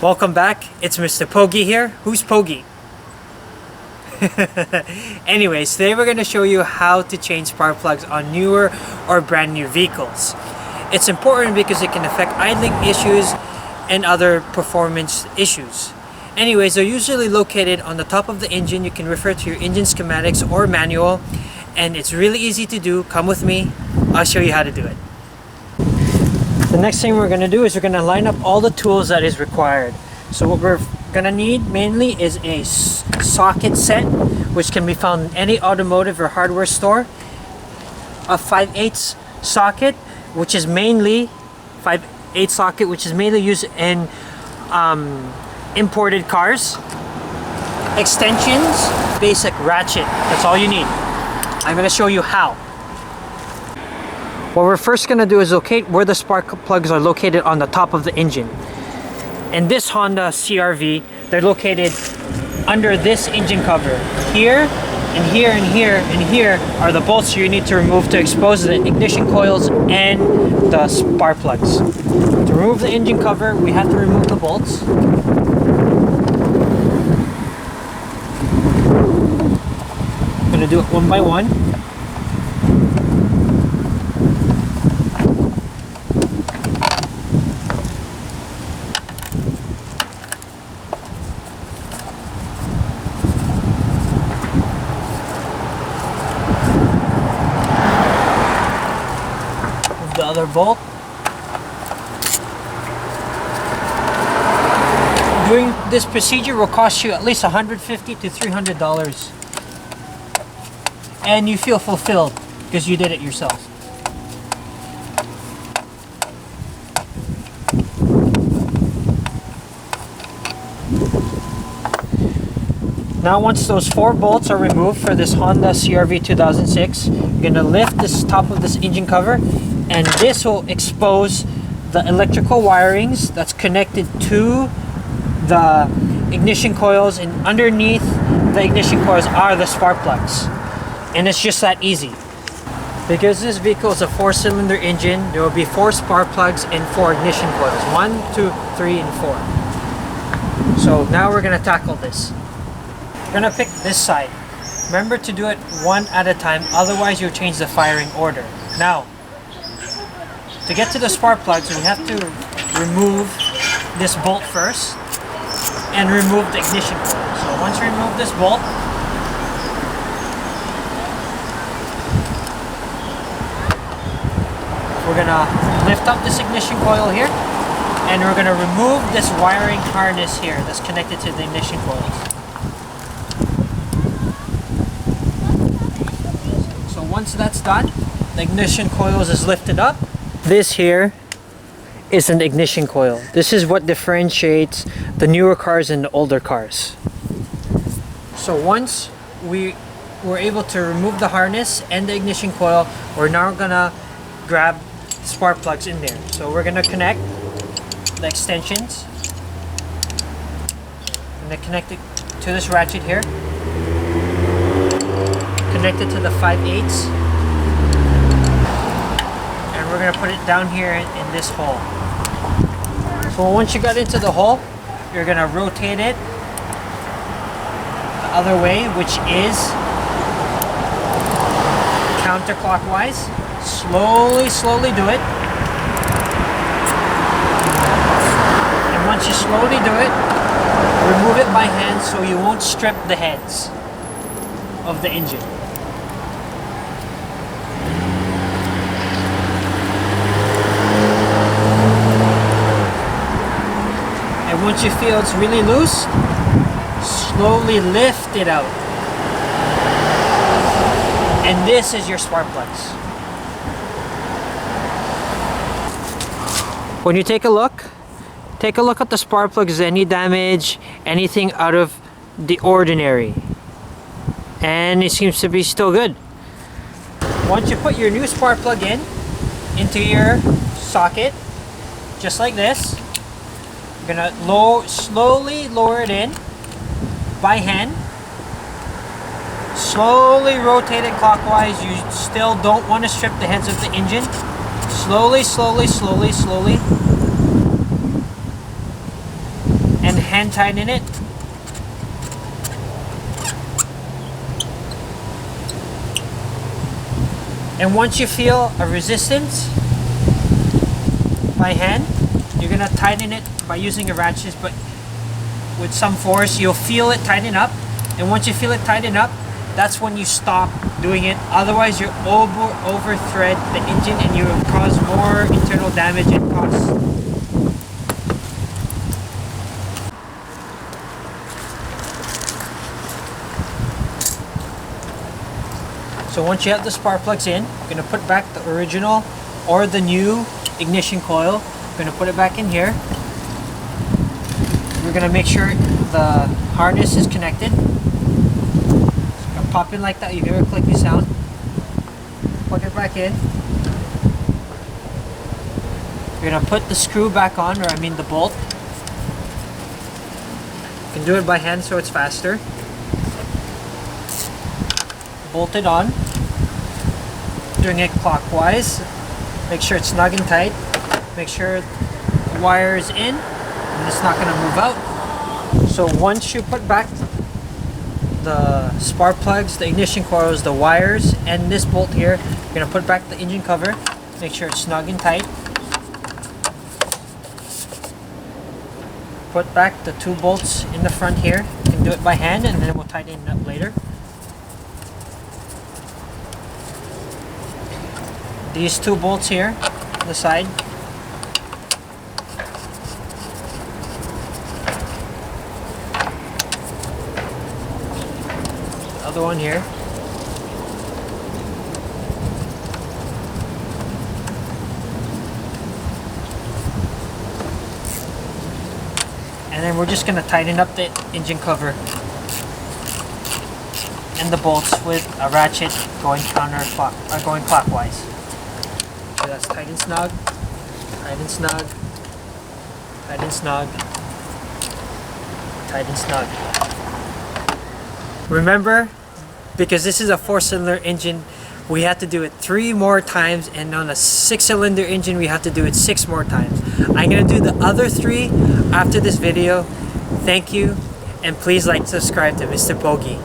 Welcome back. It's Mr. Pogi here. Who's Pogi? Anyways, today we're going to show you how to change spark plugs on newer or brand new vehicles. It's important because it can affect idling issues and other performance issues. Anyways, they're usually located on the top of the engine. You can refer to your engine schematics or manual, and it's really easy to do. Come with me. I'll show you how to do it. The next thing we're going to do is we're going to line up all the tools that is required. So what we're going to need mainly is a socket set, which can be found in any automotive or hardware store. A 5/8 socket, which is mainly used in imported cars. Extensions, basic ratchet. That's all you need. I'm going to show you how. What we're first going to do is locate where the spark plugs are located on the top of the engine. In this Honda CR-V, they're located under this engine cover. Here, and here, and here, and here are the bolts you need to remove to expose the ignition coils and the spark plugs. To remove the engine cover, we have to remove the bolts. I'm going to do it one by one. The other bolt. Doing this procedure will cost you at least $150 to $300, and you feel fulfilled because you did it yourself. Now once those 4 bolts are removed for this Honda CR-V 2006, you're going to lift this top of this engine cover, and this will expose the electrical wirings that's connected to the ignition coils, and underneath the ignition coils are the spark plugs. And it's just that easy. Because this vehicle is a 4-cylinder engine, there will be 4 spark plugs and 4 ignition coils. 1, 2, 3, and 4. So now we're going to tackle this. We're going to pick this side. Remember to do it one at a time, otherwise you'll change the firing order. Now, to get to the spark plugs, we have to remove this bolt first and remove the ignition coil. So once you remove this bolt, we're gonna lift up this ignition coil here, and we're gonna remove this wiring harness here that's connected to the ignition coils. So once that's done, the ignition coils is lifted up. This here is an ignition coil. This is what differentiates the newer cars and the older cars. So once we were able to remove the harness and the ignition coil, we're now gonna grab spark plugs in there. So we're gonna connect the extensions. I'm gonna connect it to this ratchet here. Connect it to the 5/8. We're going to put it down here in this hole. So once you got into the hole, you're going to rotate it the other way, which is counterclockwise. Slowly do it. And once you slowly do it, remove it by hand so you won't strip the heads of the engine. Once you feel it's really loose, slowly lift it out. And this is your spark plugs. When you take a look at the spark plugs, any damage, anything out of the ordinary. And it seems to be still good. Once you put your new spark plug into your socket, just like this, you're gonna slowly lower it in by hand. Slowly rotate it clockwise. You still don't want to strip the heads of the engine. Slowly. hand tighten it. And once you feel a resistance by hand, you're gonna tighten it by using a ratchet, but with some force. You'll feel it tighten up, and once you feel it tighten up, that's when you stop doing it. Otherwise, you'll over thread the engine and you will cause more internal damage and cost. So once you have the spark plugs in, you're gonna put back the original or the new ignition coil. You're gonna put it back in here. We're gonna make sure the harness is connected. It's gonna pop in like that. You hear a clicky sound. Plug it back in. You're gonna put the screw back on, or I mean the bolt. You can do it by hand so it's faster. Bolt it on. Doing it clockwise. Make sure it's snug and tight. Make sure the wire is in and it's not going to move out. So once you put back the spark plugs, the ignition coils, the wires, and this bolt here, you're going to put back the engine cover. Make sure it's snug and tight. Put back the 2 bolts in the front here. You can do it by hand and then we'll tighten it up later. These 2 bolts here on the side. The other one here. And then we're just going to tighten up the engine cover and the bolts with a ratchet going going clockwise. So that's tight and snug, tight and snug, tight and snug, tight and snug. Remember, because this is a 4-cylinder engine, we have to do it 3 more times, and on a 6-cylinder engine we have to do it 6 more times. I'm going to do the other 3 after this video. Thank you, and please like and subscribe to Mr. Bogey.